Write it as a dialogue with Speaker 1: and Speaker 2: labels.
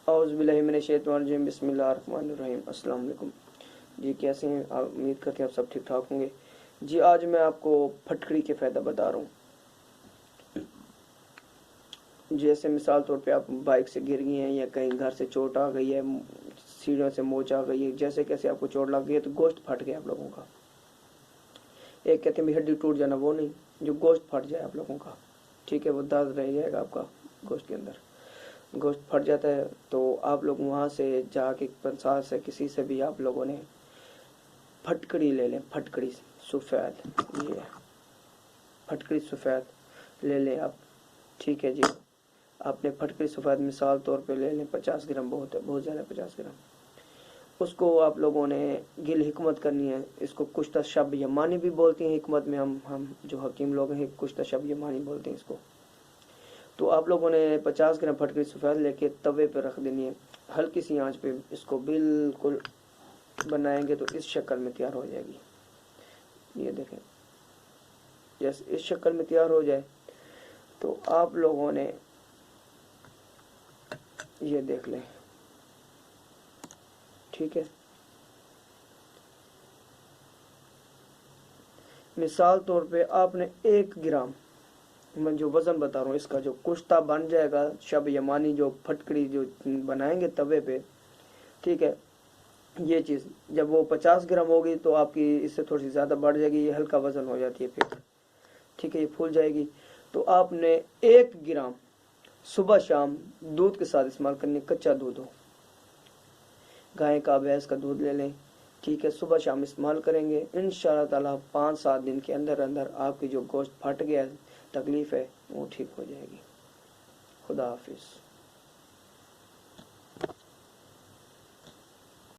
Speaker 1: औज़ुबिल्लाहि मिनश्शैतानिर्रजीम बिस्मिल्लाहिर्रहमानिर्रहीम। अस्सलाम वालेकुम जी, कैसे हैं आप? उम्मीद करते हैं आप सब ठीक ठाक होंगे जी। आज मैं आपको फटकड़ी के फ़ायदा बता रहा हूँ। जैसे मिसाल तौर पे आप बाइक से गिर गई हैं या कहीं घर से चोट आ गई है, सीढ़ियों से मोच आ गई है, जैसे कैसे आपको चोट लग गई है तो गोश्त फट गया आप लोगों का। एक कहते हैं हड्डी टूट जाना, वो नहीं, जो गोश्त फट जाए आप लोगों का, ठीक है, वो दर्द रह जाएगा आपका गोश्त के अंदर। गोश्त फट जाता है तो आप लोग वहाँ से जाके पंसार से किसी से भी आप लोगों ने फटकड़ी ले लें, फटकड़ी सफ़ेद, ये फटकड़ी सफ़ेद ले लें आप, ठीक है जी। आपने फटकड़ी सफ़ेद मिसाल तौर पे ले लें, 50 ग्राम बहुत है, बहुत ज़्यादा 50 ग्राम। उसको आप लोगों ने गिल हिकमत करनी है। इसको कुश्ता शब यमानी भी बोलते हैं, हिकमत में हम जो हकीम लोग हैं कुश्ता शब यमानी बोलते हैं इसको। तो आप लोगों ने 50 ग्राम फटकड़ी सफ़ेद लेके तवे पे रख देनी है, हल्की सी आंच पे इसको बिल्कुल बनाएंगे तो इस शक्ल में तैयार हो जाएगी। ये देखें, जैसे इस शक्ल में तैयार हो जाए तो आप लोगों ने ये देख लें, ठीक है। मिसाल तौर पे आपने 1 ग्राम, मैं जो वज़न बता रहा हूँ इसका, जो कुश्ता बन जाएगा शब यमानी, जो फटकड़ी जो बनाएंगे तवे पे, ठीक है। ये चीज़ जब वो 50 ग्राम होगी तो आपकी इससे थोड़ी सी ज़्यादा बढ़ जाएगी, ये हल्का वज़न हो जाती है फिर, ठीक है, ये फूल जाएगी। तो आपने 1 ग्राम सुबह शाम दूध के साथ इस्तेमाल करनी, कच्चा दूध हो, गाय का भैंस का दूध ले लें, ठीक है, सुबह शाम इस्तेमाल करेंगे। इंशाअल्लाह ताला 5-7 दिन के अंदर अंदर आपकी जो गोश्त फट गया तकलीफ़ है वो ठीक हो जाएगी। खुदा हाफिज़।